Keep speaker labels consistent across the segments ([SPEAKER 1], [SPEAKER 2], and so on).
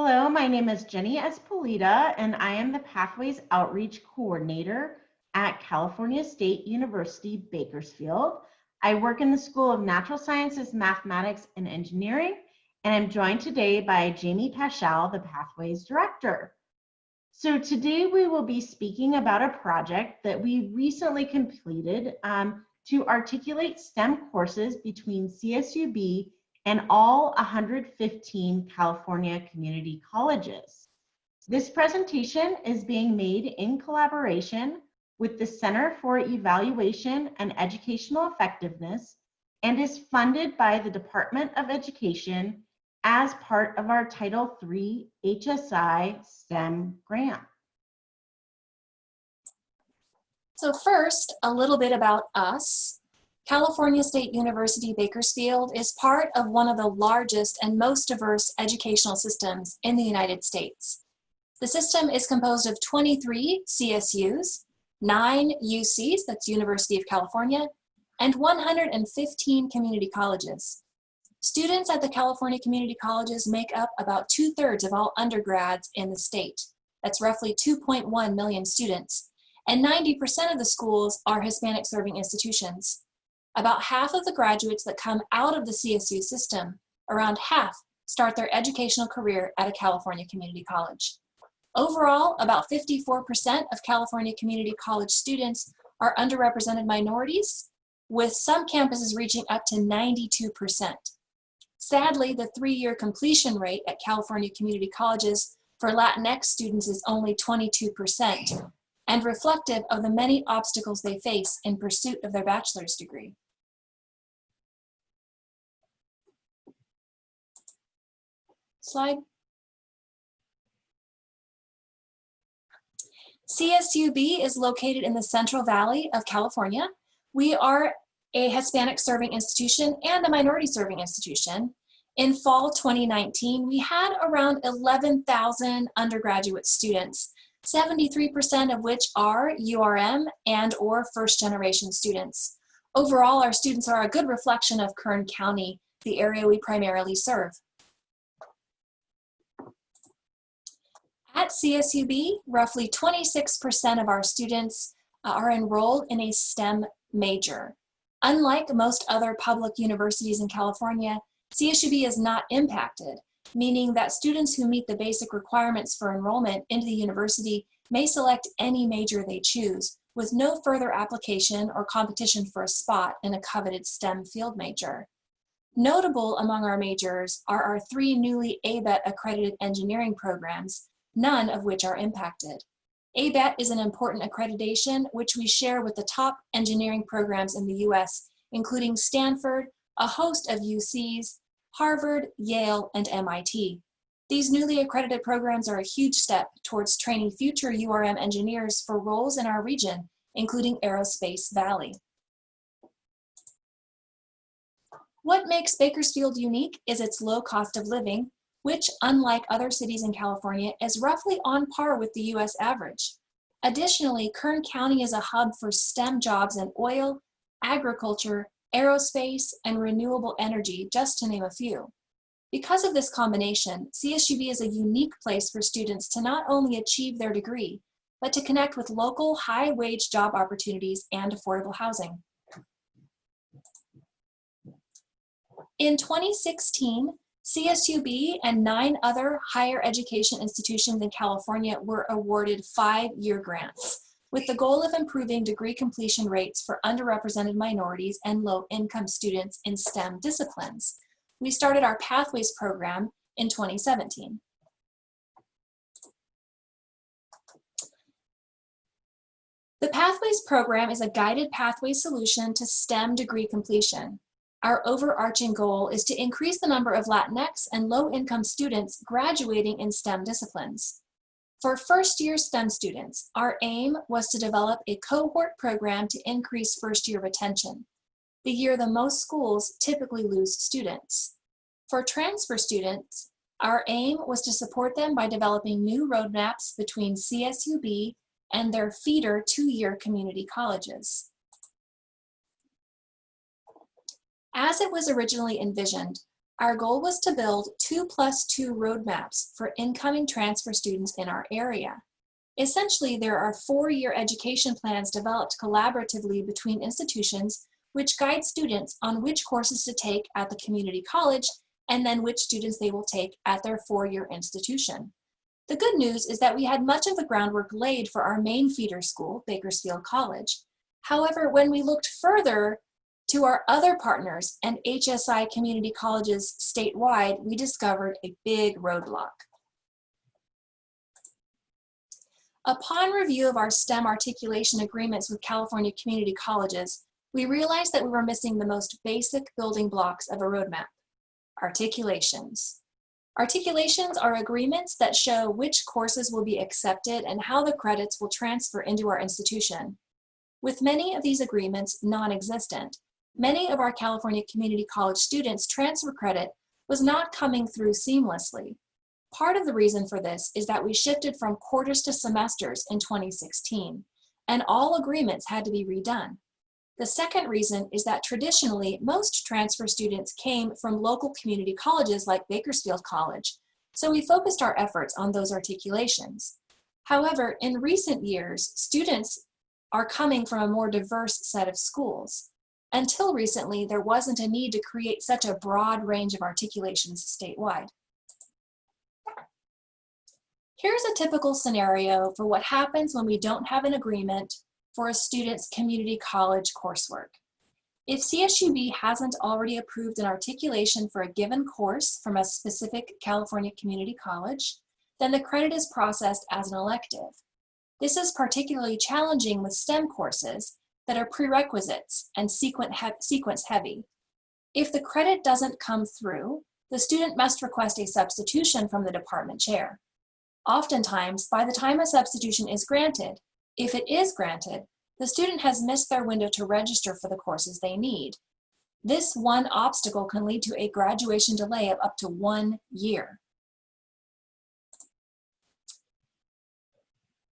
[SPEAKER 1] Hello, my name is Jaimi Ezpeleta, and I am the Pathways Outreach Coordinator at California State University, Bakersfield. I work in the School of Natural Sciences, Mathematics, and Engineering, and I'm joined today by Jaimi Paschal, the Pathways Director. So today we will be speaking about a project that we recently completed to articulate STEM courses between CSUB and all 115 California community colleges. This presentation is being made in collaboration with the Center for Evaluation and Educational Effectiveness and is funded by the Department of Education as part of our Title III HSI-STEM grant.
[SPEAKER 2] So first, a little bit about us. California State University, Bakersfield is part of one of the largest and most diverse educational systems in the United States. The system is composed of 23 CSUs, 9 UCs, that's University of California, and 115 community colleges. Students at the California community colleges make up about 2/3 of all undergrads in the state. That's roughly 2.1 million students. And 90% of the schools are Hispanic-Serving Institutions. About half of the graduates that come out of the CSU system, around half, start their educational career at a California community college. Overall, about 54% of California community college students are underrepresented minorities, with some campuses reaching up to 92%. Sadly, the 3-year completion rate at California community colleges for Latinx students is only 22%, and reflective of the many obstacles they face in pursuit of their bachelor's degree. Slide. CSUB is located in the Central Valley of California. We are a Hispanic-serving institution and a minority-serving institution. In fall 2019, we had around 11,000 undergraduate students, 73% of which are URM and or first-generation students. Overall, our students are a good reflection of Kern County, the area we primarily serve. At CSUB, roughly 26% of our students are enrolled in a STEM major. Unlike most other public universities in California, CSUB is not impacted, meaning that students who meet the basic requirements for enrollment into the university may select any major they choose, with no further application or competition for a spot in a coveted STEM field major. Notable among our majors are our 3 newly ABET accredited engineering programs, none of which are impacted. ABET is an important accreditation which we share with the top engineering programs in the US, including Stanford, a host of UCs, Harvard, Yale, and MIT. These newly accredited programs are a huge step towards training future URM engineers for roles in our region, including Aerospace Valley. What makes Bakersfield unique is its low cost of living, which, unlike other cities in California, is roughly on par with the US average. Additionally, Kern County is a hub for STEM jobs in oil, agriculture, aerospace, and renewable energy, just to name a few. Because of this combination, CSUB is a unique place for students to not only achieve their degree, but to connect with local high-wage job opportunities and affordable housing. In 2016, CSUB and 9 other higher education institutions in California were awarded 5-year grants, with the goal of improving degree completion rates for underrepresented minorities and low-income students in STEM disciplines. We started our Pathways program in 2017. The Pathways program is a guided pathway solution to STEM degree completion. Our overarching goal is to increase the number of Latinx and low-income students graduating in STEM disciplines. For first-year STEM students, our aim was to develop a cohort program to increase first-year retention, the year the most schools typically lose students. For transfer students, our aim was to support them by developing new roadmaps between CSUB and their feeder 2-year community colleges. As it was originally envisioned, Our goal was to build 2+2 roadmaps for incoming transfer students in our area. Essentially, there are 4-year education plans developed collaboratively between institutions which guide students on which courses to take at the community college and then which students they will take at their 4-year institution. The good news is that we had much of the groundwork laid for our main feeder school, Bakersfield College. However, when we looked further to our other partners and HSI community colleges statewide, we discovered a big roadblock. Upon review of our STEM articulation agreements with California community colleges, we realized that we were missing the most basic building blocks of a roadmap: articulations. Articulations are agreements that show which courses will be accepted and how the credits will transfer into our institution. With many of these agreements non-existent, many of our California community college students' transfer credit was not coming through seamlessly. Part of the reason for this is that we shifted from quarters to semesters in 2016, and all agreements had to be redone. The second reason is that traditionally, most transfer students came from local community colleges like Bakersfield College, so we focused our efforts on those articulations. However, in recent years, students are coming from a more diverse set of schools. Until recently, there wasn't a need to create such a broad range of articulations statewide. Here's a typical scenario for what happens when we don't have an agreement for a student's community college coursework. If CSUB hasn't already approved an articulation for a given course from a specific California community college, then the credit is processed as an elective. This is particularly challenging with STEM courses that are prerequisites and sequence heavy. If the credit doesn't come through, the student must request a substitution from the department chair. Oftentimes, by the time a substitution is granted, if it is granted, the student has missed their window to register for the courses they need. This one obstacle can lead to a graduation delay of up to 1 year.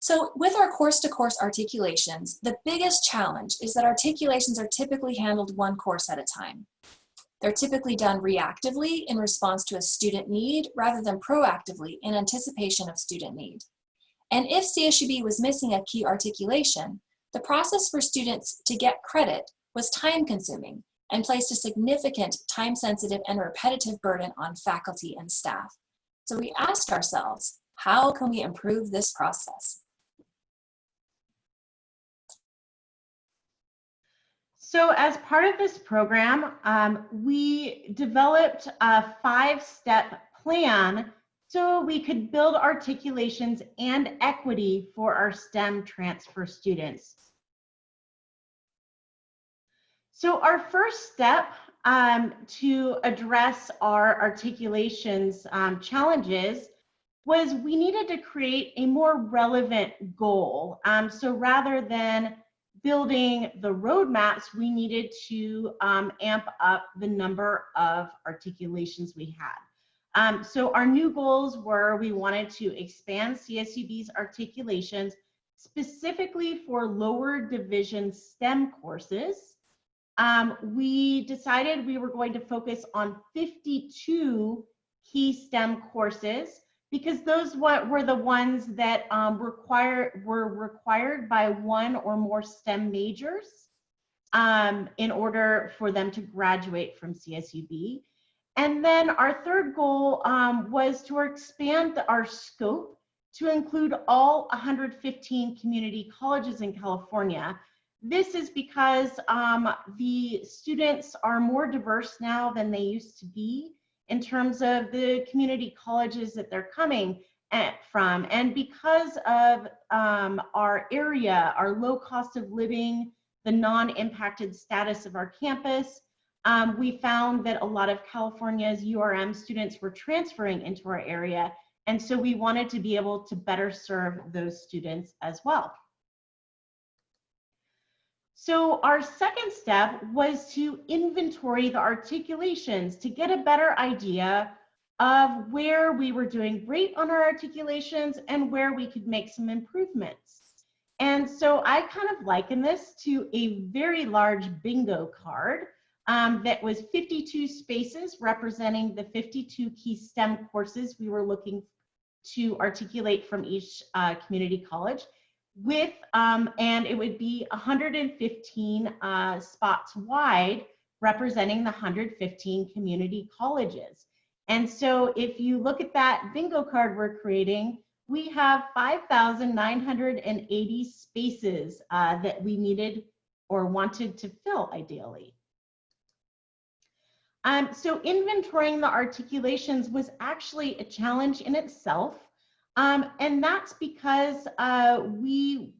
[SPEAKER 2] So with our course-to-course articulations, the biggest challenge is that articulations are typically handled one course at a time. They're typically done reactively in response to a student need rather than proactively in anticipation of student need. And if CSUB was missing a key articulation, the process for students to get credit was time-consuming and placed a significant time-sensitive and repetitive burden on faculty and staff. So we asked ourselves, how can we improve this process?
[SPEAKER 1] So as part of this program, we developed a 5-step plan so we could build articulations and equity for our STEM transfer students. So our first step to address our articulations challenges was we needed to create a more relevant goal. So rather than building the roadmaps, we needed to amp up the number of articulations we had. So our new goals were we wanted to expand CSUB's articulations specifically for lower division STEM courses. We decided we were going to focus on 52 key STEM courses because those were the ones that were required by one or more STEM majors in order for them to graduate from CSUB. And then our third goal was to expand our scope to include all 115 community colleges in California. This is because the students are more diverse now than they used to be in terms of the community colleges that they're coming from. And because of our area, our low cost of living, the non-impacted status of our campus, we found that a lot of California's URM students were transferring into our area. And so we wanted to be able to better serve those students as well. So our second step was to inventory the articulations to get a better idea of where we were doing great on our articulations and where we could make some improvements. And so I kind of liken this to a very large bingo card. that was 52 spaces representing the 52 key STEM courses we were looking to articulate from each community college with, and it would be 115 spots wide representing the 115 community colleges. And so if you look at that bingo card we're creating, we have 5,980 spaces that we needed or wanted to fill ideally. So inventorying the articulations was actually a challenge in itself. And that's because we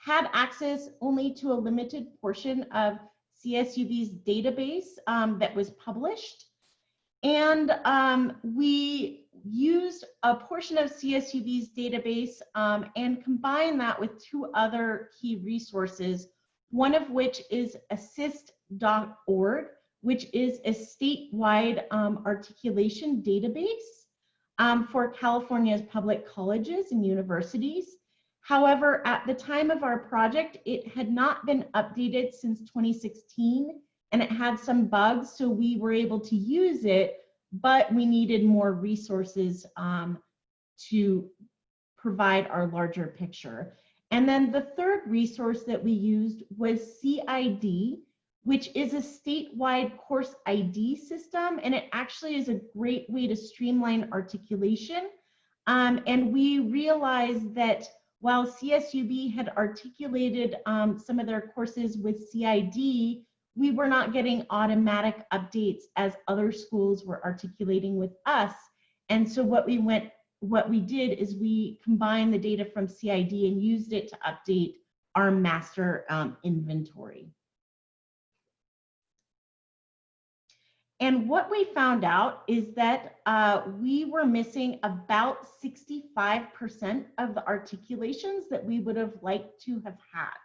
[SPEAKER 1] had access only to a limited portion of CSUB's database that was published. And we used a portion of CSUB's database and combined that with two other key resources, one of which is assist.org, which is a statewide articulation database for California's public colleges and universities. However, at the time of our project, it had not been updated since 2016, and it had some bugs, so we were able to use it, but we needed more resources to provide our larger picture. And then the third resource that we used was CID, which is a statewide course ID system, and it actually is a great way to streamline articulation. And we realized that while CSUB had articulated some of their courses with CID, we were not getting automatic updates as other schools were articulating with us. And so what we did is we combined the data from CID and used it to update our master inventory. And what we found out is that we were missing about 65% of the articulations that we would have liked to have had.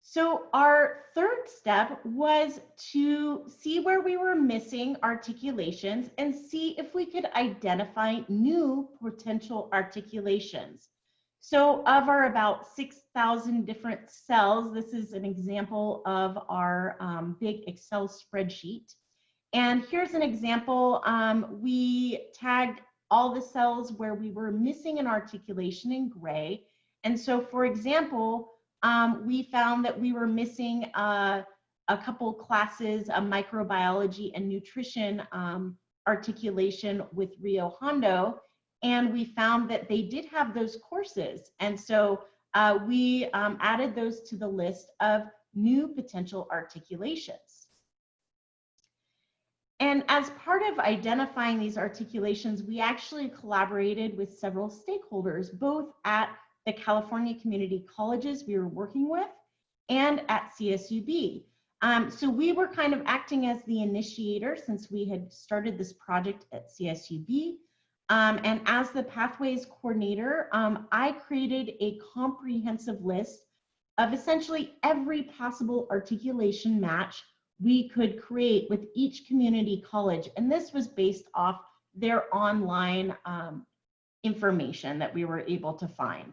[SPEAKER 1] So our third step was to see where we were missing articulations and see if we could identify new potential articulations. So of our about 6,000 different cells, this is an example of our big Excel spreadsheet. And here's an example. We tagged all the cells where we were missing an articulation in gray. And so for example, we found that we were missing a couple classes, a microbiology and nutrition articulation with Rio Hondo, and we found that they did have those courses. And so we added those to the list of new potential articulations. And as part of identifying these articulations, we actually collaborated with several stakeholders, both at the California community colleges we were working with and at CSUB. So we were kind of acting as the initiator since we had started this project at CSUB. And as the Pathways Coordinator, I created a comprehensive list of essentially every possible articulation match we could create with each community college. And this was based off their online information that we were able to find.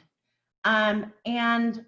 [SPEAKER 1] And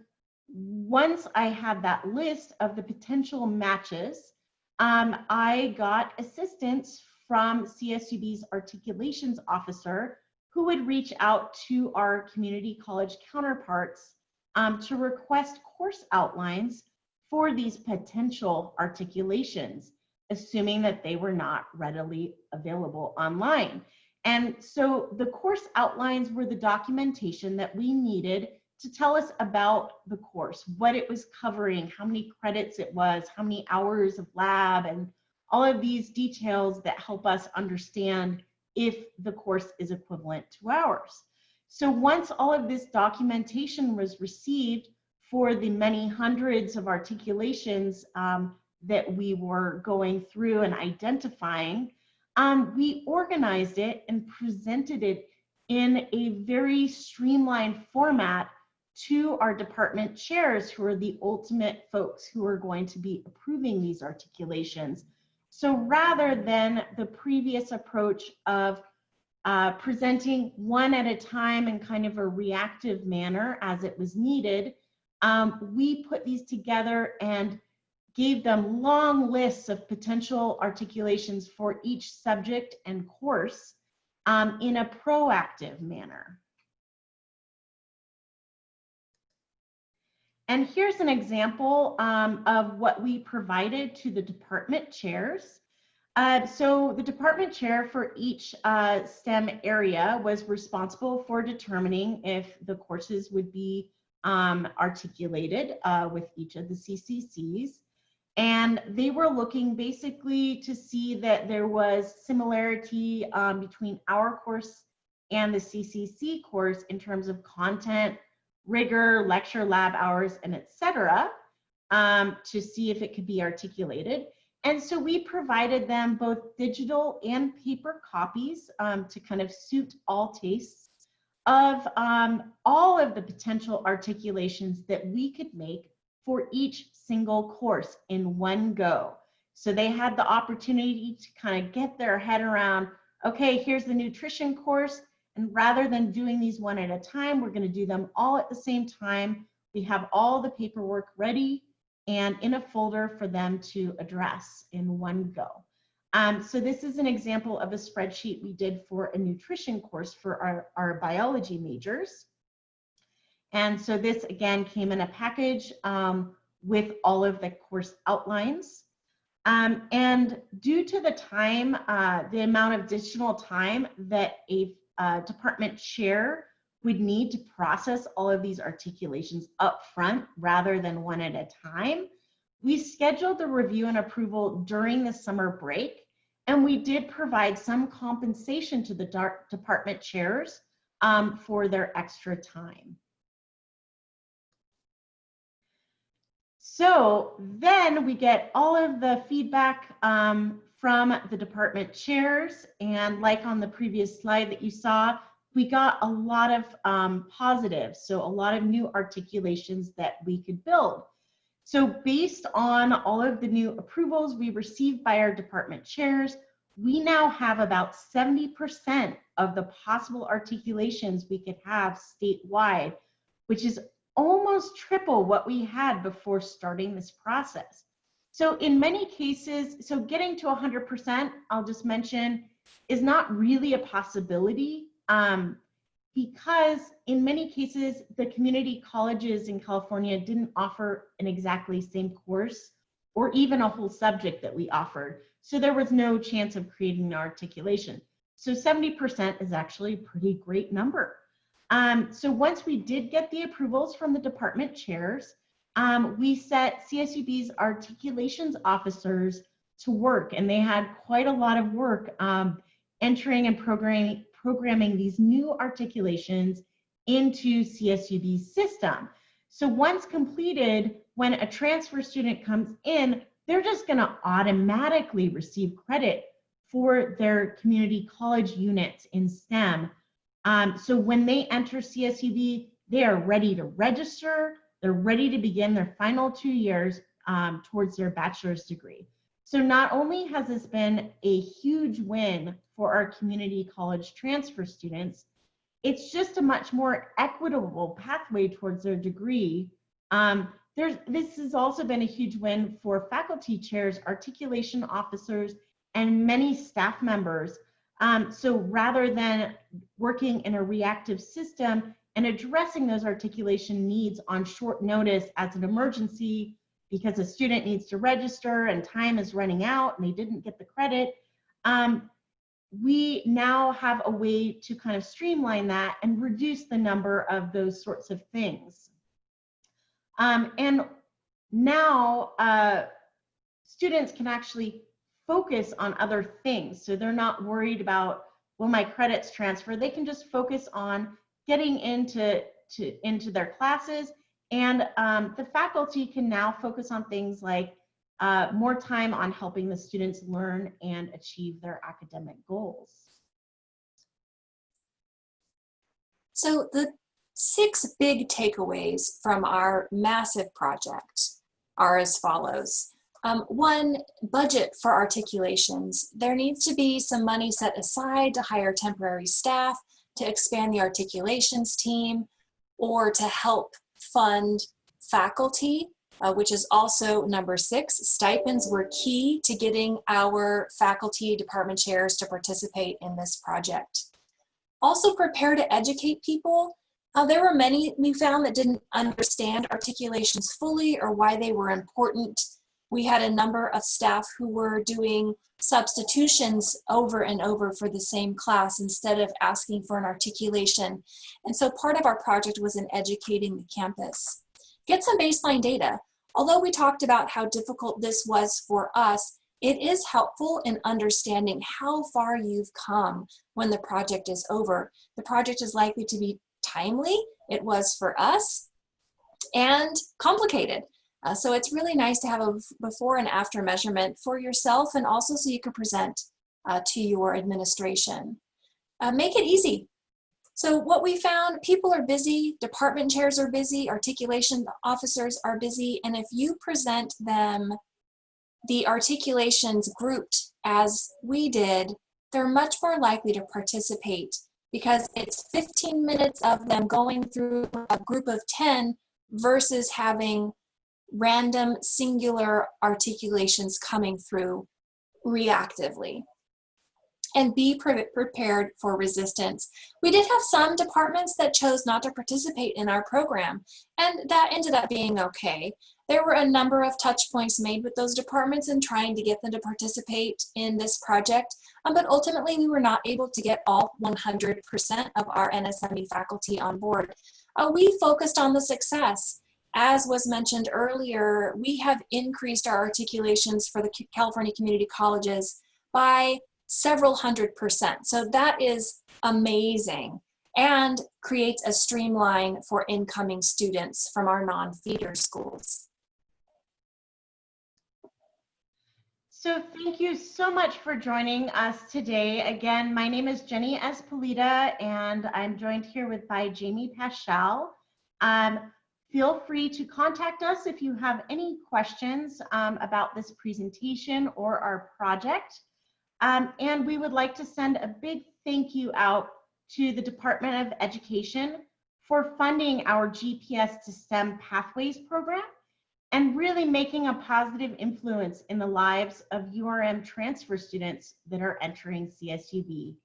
[SPEAKER 1] once I had that list of the potential matches, I got assistance from CSUB's articulations officer, who would reach out to our community college counterparts to request course outlines for these potential articulations, assuming that they were not readily available online. And so the course outlines were the documentation that we needed to tell us about the course, what it was covering, how many credits it was, how many hours of lab, and all of these details that help us understand if the course is equivalent to ours. So once all of this documentation was received for the many hundreds of articulations that we were going through and identifying, we organized it and presented it in a very streamlined format to our department chairs, who are the ultimate folks who are going to be approving these articulations. So rather than the previous approach of presenting one at a time in kind of a reactive manner as it was needed, we put these together and gave them long lists of potential articulations for each subject and course in a proactive manner. And here's an example of what we provided to the department chairs. So the department chair for each STEM area was responsible for determining if the courses would be articulated with each of the CCCs. And they were looking basically to see that there was similarity between our course and the CCC course in terms of content, rigor, lecture, lab hours, and etc., to see if it could be articulated. And so we provided them both digital and paper copies to kind of suit all tastes of all of the potential articulations that we could make for each single course in one go. So they had the opportunity to kind of get their head around, okay, here's the nutrition course, and rather than doing these one at a time, we're going to do them all at the same time. We have all the paperwork ready and in a folder for them to address in one go. So this is an example of a spreadsheet we did for a nutrition course for our biology majors. And so this again came in a package with all of the course outlines. And due to the time, the amount of additional time that a department chair would need to process all of these articulations up front rather than one at a time, we scheduled the review and approval during the summer break, and we did provide some compensation to the department chairs for their extra time. So then we get all of the feedback from the department chairs, and like on the previous slide that you saw, we got a lot of positives, so a lot of new articulations that we could build. So based on all of the new approvals we received by our department chairs, we now have about 70% of the possible articulations we could have statewide, which is almost triple what we had before starting this process. So in many cases, so getting to 100%, I'll just mention, is not really a possibility because in many cases, the community colleges in California didn't offer an exactly same course or even a whole subject that we offered. So there was no chance of creating an articulation. So 70% is actually a pretty great number. So once we did get the approvals from the department chairs, we set CSUB's articulations officers to work, and they had quite a lot of work entering and programming these new articulations into CSUB's system. So once completed, when a transfer student comes in, they're just going to automatically receive credit for their community college units in STEM. So when they enter CSUB, they are ready to register, they're ready to begin their final 2 years towards their bachelor's degree. So not only has this been a huge win for our community college transfer students, it's just a much more equitable pathway towards their degree. This has also been a huge win for faculty chairs, articulation officers, and many staff members. So rather than working in a reactive system and addressing those articulation needs on short notice as an emergency because a student needs to register and time is running out and they didn't get the credit, we now have a way to kind of streamline that and reduce the number of those sorts of things. And now students can actually focus on other things. So they're not worried about, will my credits transfer? They can just focus on getting into their classes, and the faculty can now focus on things like more time on helping the students learn and achieve their academic goals.
[SPEAKER 2] So the 6 big takeaways from our massive project are as follows. 1, budget for articulations. There needs to be some money set aside to hire temporary staff, to expand the articulations team, or to help fund faculty, which is also number 6. Stipends were key to getting our faculty department chairs to participate in this project. Also prepare to educate people. There were many we found that didn't understand articulations fully or why they were important. We had a number of staff who were doing substitutions over and over for the same class instead of asking for an articulation. And so part of our project was in educating the campus. Get some baseline data. Although we talked about how difficult this was for us, it is helpful in understanding how far you've come when the project is over. The project is likely to be timely, it was for us, and complicated. So it's really nice to have a before and after measurement for yourself and also so you can present to your administration. Make it easy. So what we found, people are busy, department chairs are busy, articulation officers are busy, and if you present them the articulations grouped as we did, they're much more likely to participate because it's 15 minutes of them going through a group of 10 versus having random singular articulations coming through reactively. And be prepared for resistance. We did have some departments that chose not to participate in our program, and that ended up being okay. There were a number of touch points made with those departments in trying to get them to participate in this project, but ultimately we were not able to get all 100% of our NSME faculty on board. We focused on the success. As was mentioned earlier, we have increased our articulations for the California community colleges by several 100%. So that is amazing and creates a streamline for incoming students from our non-feeder schools.
[SPEAKER 1] So thank you so much for joining us today. Again, my name is Jenny Ezpeleta, and I'm joined here by Jaimi Paschal. Feel free to contact us if you have any questions about this presentation or our project. And we would like to send a big thank you out to the Department of Education for funding our GPS to STEM Pathways program and really making a positive influence in the lives of URM transfer students that are entering CSUB.